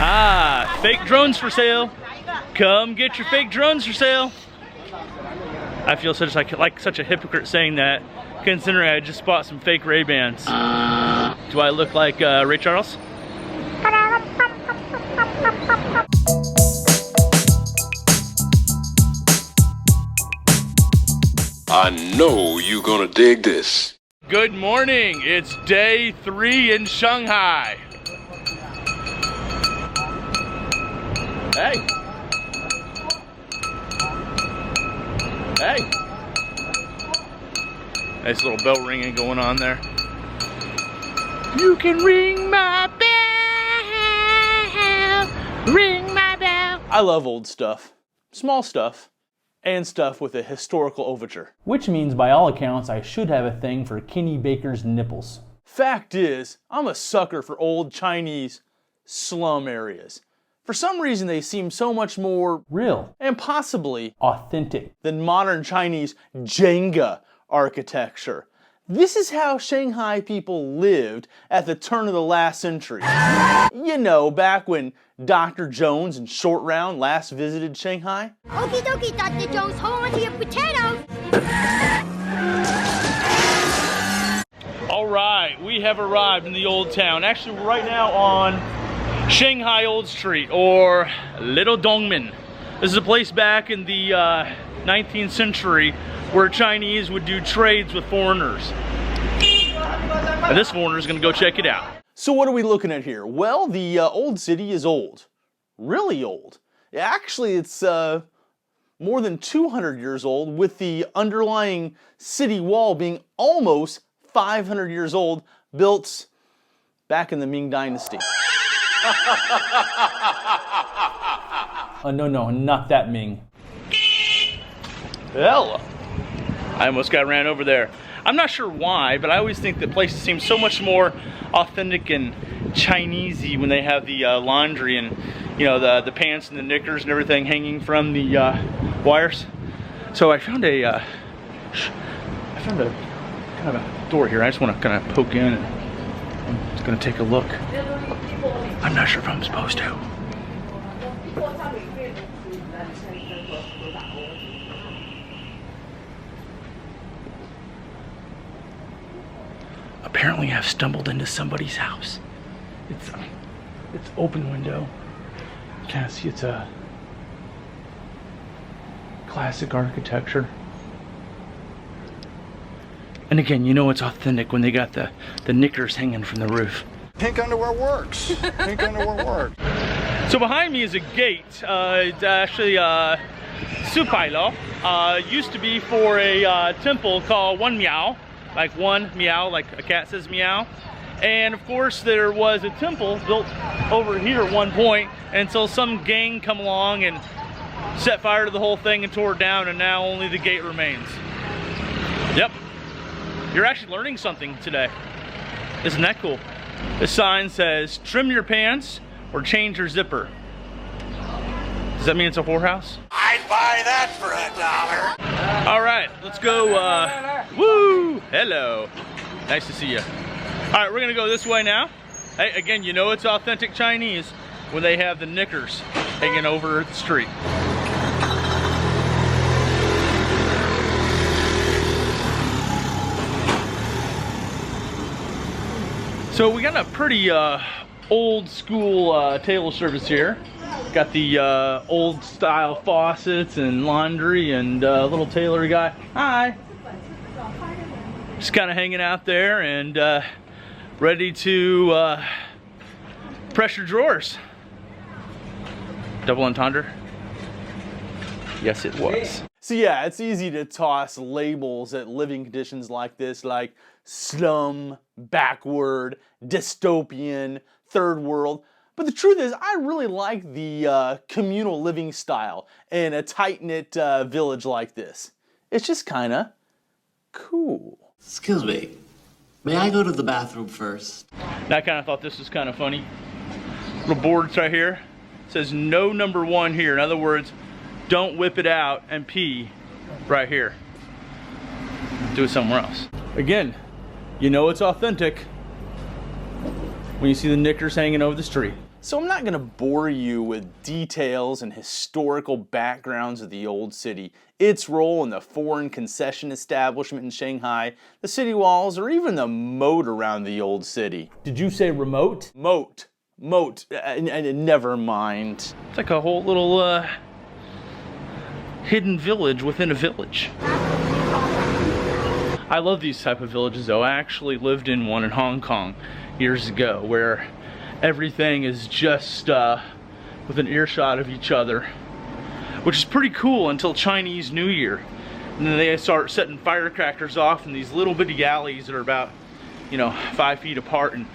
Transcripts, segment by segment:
Ah, fake drones for sale. Come get your fake drones for sale. I feel like such a hypocrite saying that, considering I just bought some fake Ray-Bans. Do I look like Ray Charles? I know you're gonna dig this. Good morning, it's day 3 in Shanghai. Hey. Hey. Nice little bell ringing going on there. You can ring my bell, ring my bell. I love old stuff, small stuff, and stuff with a historical overture. Which means by all accounts I should have a thing for Kenny Baker's nipples. Fact is, I'm a sucker for old Chinese slum areas. For some reason they seem so much more real and possibly authentic than modern Chinese Jenga architecture. This is how Shanghai people lived at the turn of the last century. You know, back when Dr. Jones and Short Round last visited Shanghai. Okie dokie, Dr. Jones, hold on to your potatoes. All right, we have arrived in the Old Town. Actually, we're right now on Shanghai Old Street, or Little Dongmen. This is a place back in the 19th century where Chinese would do trades with foreigners. And this foreigner is going to go check it out. So what are we looking at here? Well, the old city is old. Really old. Actually, it's more than 200 years old, with the underlying city wall being almost 500 years old, built back in the Ming Dynasty. No, not that Ming. Hell, I almost got ran over there. I'm not sure why, but I always think that places seem so much more authentic and Chinesey when they have the laundry and, you know, the pants and the knickers and everything hanging from the wires. So I found a kind of a door here. I just want to kind of poke in and I'm just going to take a look. I'm not sure if I'm supposed to. Apparently I've stumbled into somebody's house. It's open window. You kind of see it's a classic architecture. And again, you know it's authentic when they got the knickers hanging from the roof. Pink underwear works. Pink underwear works. So behind me is a gate. It's actually Supailo. Used to be for a temple called One Miao. Like one meow, like a cat says meow. And of course there was a temple built over here at one point until some gang come along and set fire to the whole thing and tore it down, and now only the gate remains. Yep. You're actually learning something today. Isn't that cool? This sign says, trim your pants or change your zipper. Does that mean it's a whorehouse? I'd buy that for $1. All right, let's go. Woo! Hello. Nice to see you. All right, we're gonna go this way now. Hey, again, you know it's authentic Chinese when they have the knickers hanging over the street. So we got a pretty old school table service here. Got the old style faucets and laundry and little tailor guy. Hi. Just kind of hanging out there and ready to press your drawers. Double entendre? Yes, it was. So yeah, it's easy to toss labels at living conditions like this, like slum, backward, dystopian, third world. But the truth is, I really like the communal living style in a tight-knit village like this. It's just kind of cool. Excuse me, may I go to the bathroom first? I kind of thought this was kind of funny. Little boards right here. It says no number 1 here. In other words, don't whip it out and pee right here. Do it somewhere else. Again, you know it's authentic when you see the knickers hanging over the street. So I'm not going to bore you with details and historical backgrounds of the old city, its role in the foreign concession establishment in Shanghai, the city walls, or even the moat around the old city. Did you say remote? Moat. Never mind. It's like a whole little hidden village within a village. I love these type of villages though. I actually lived in one in Hong Kong years ago where everything is just within earshot of each other, which is pretty cool until Chinese New Year. And then they start setting firecrackers off in these little bitty alleys that are about, 5 feet apart, and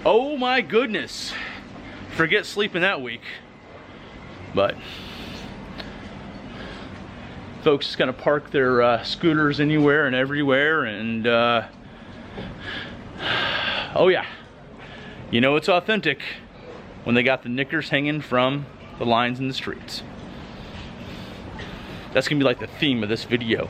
oh my goodness, forget sleeping that week. But folks just gonna park their scooters anywhere and everywhere, and oh yeah, it's authentic when they got the knickers hanging from the lines in the streets. That's gonna be like the theme of this video.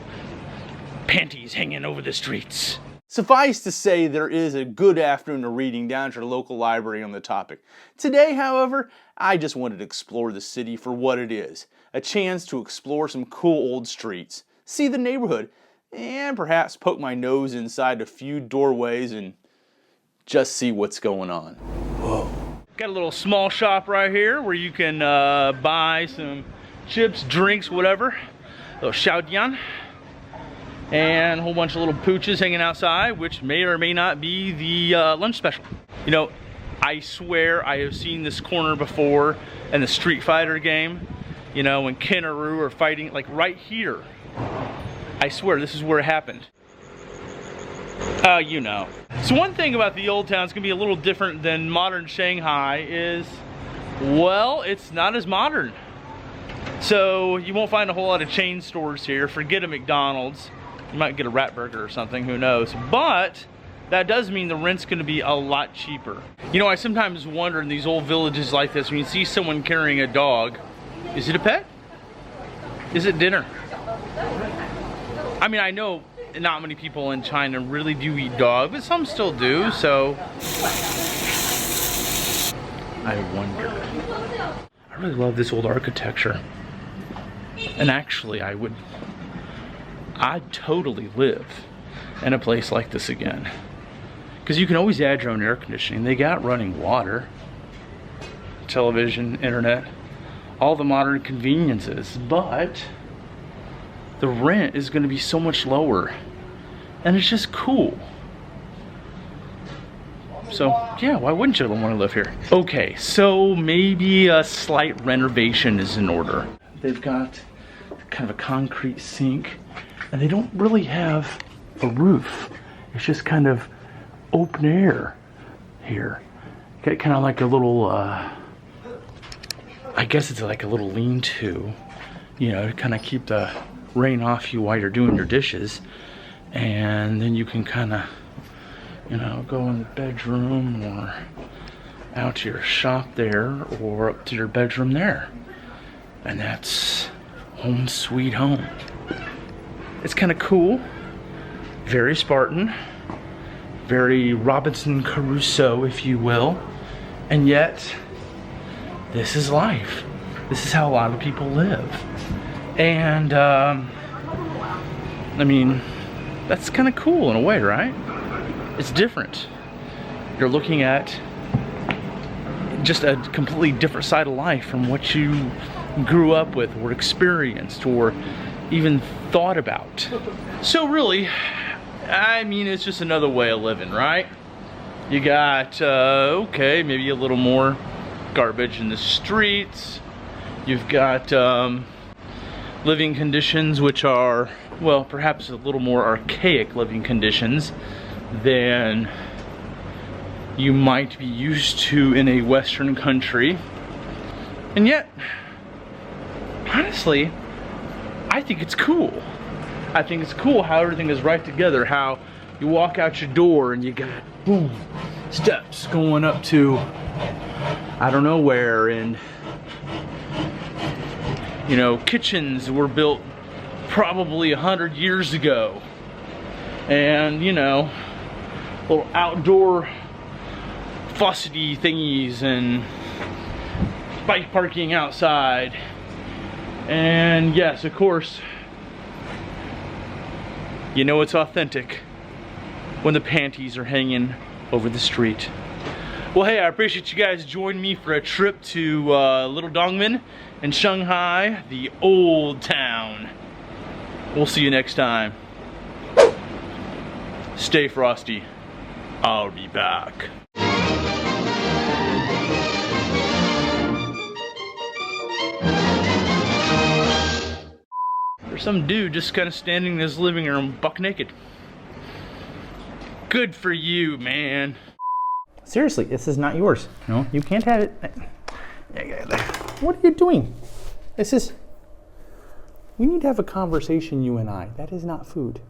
Panties hanging over the streets. Suffice to say, there is a good afternoon of reading down at your local library on the topic. Today, however, I just wanted to explore the city for what it is. A chance to explore some cool old streets, see the neighborhood, and perhaps poke my nose inside a few doorways and just see what's going on. Whoa. Got a little small shop right here where you can buy some chips, drinks, whatever. A little xiaodian. And a whole bunch of little pooches hanging outside, which may or may not be the lunch special. I swear I have seen this corner before in the Street Fighter game. When Ken or Ryu are fighting, like right here. I swear this is where it happened. So one thing about the Old Town is going to be a little different than modern Shanghai is, well, it's not as modern. So you won't find a whole lot of chain stores here. Forget a McDonald's. You might get a rat burger or something, who knows. But that does mean the rent's going to be a lot cheaper. I sometimes wonder in these old villages like this, when you see someone carrying a dog, is it a pet? Is it dinner? I mean, I know not many people in China really do eat dog, but some still do, so I wonder. I really love this old architecture. And actually, I'd totally live in a place like this again. Because you can always add your own air conditioning. They got running water, television, internet, all the modern conveniences, but the rent is going to be so much lower, and it's just cool. So yeah, why wouldn't you want to live here? Okay, so maybe a slight renovation is in order. They've got kind of a concrete sink, and they don't really have a roof. It's just kind of open air here. Got kind of like a little I guess it's like a little lean-to, to kind of keep the rain off you while you're doing your dishes. And then you can kind of, go in the bedroom or out to your shop there or up to your bedroom there. And that's home sweet home. It's kind of cool, very Spartan, very Robinson Crusoe, if you will. And yet, this is life. This is how a lot of people live. And, I mean, that's kind of cool in a way, right? It's different. You're looking at just a completely different side of life from what you grew up with or experienced or even thought about. So really, I mean, it's just another way of living, right? You got, okay, maybe a little more garbage in the streets. You've got living conditions which are, well, perhaps a little more archaic living conditions than you might be used to in a Western country. And yet, honestly, I think it's cool. I think it's cool how everything is right together, how you walk out your door and you got, boom, steps going up to I don't know where, and kitchens were built probably 100 years ago, and little outdoor faucety thingies, and bike parking outside. And yes, of course, you know it's authentic when the panties are hanging over the street. Well, hey, I appreciate you guys joining me for a trip to Little Dongmen in Shanghai, the Old Town. We'll see you next time. Stay frosty. I'll be back. There's some dude just kind of standing in his living room buck naked. Good for you, man. Seriously, this is not yours. No, you can't have it. What are you doing? This is... We need to have a conversation, you and I. That is not food.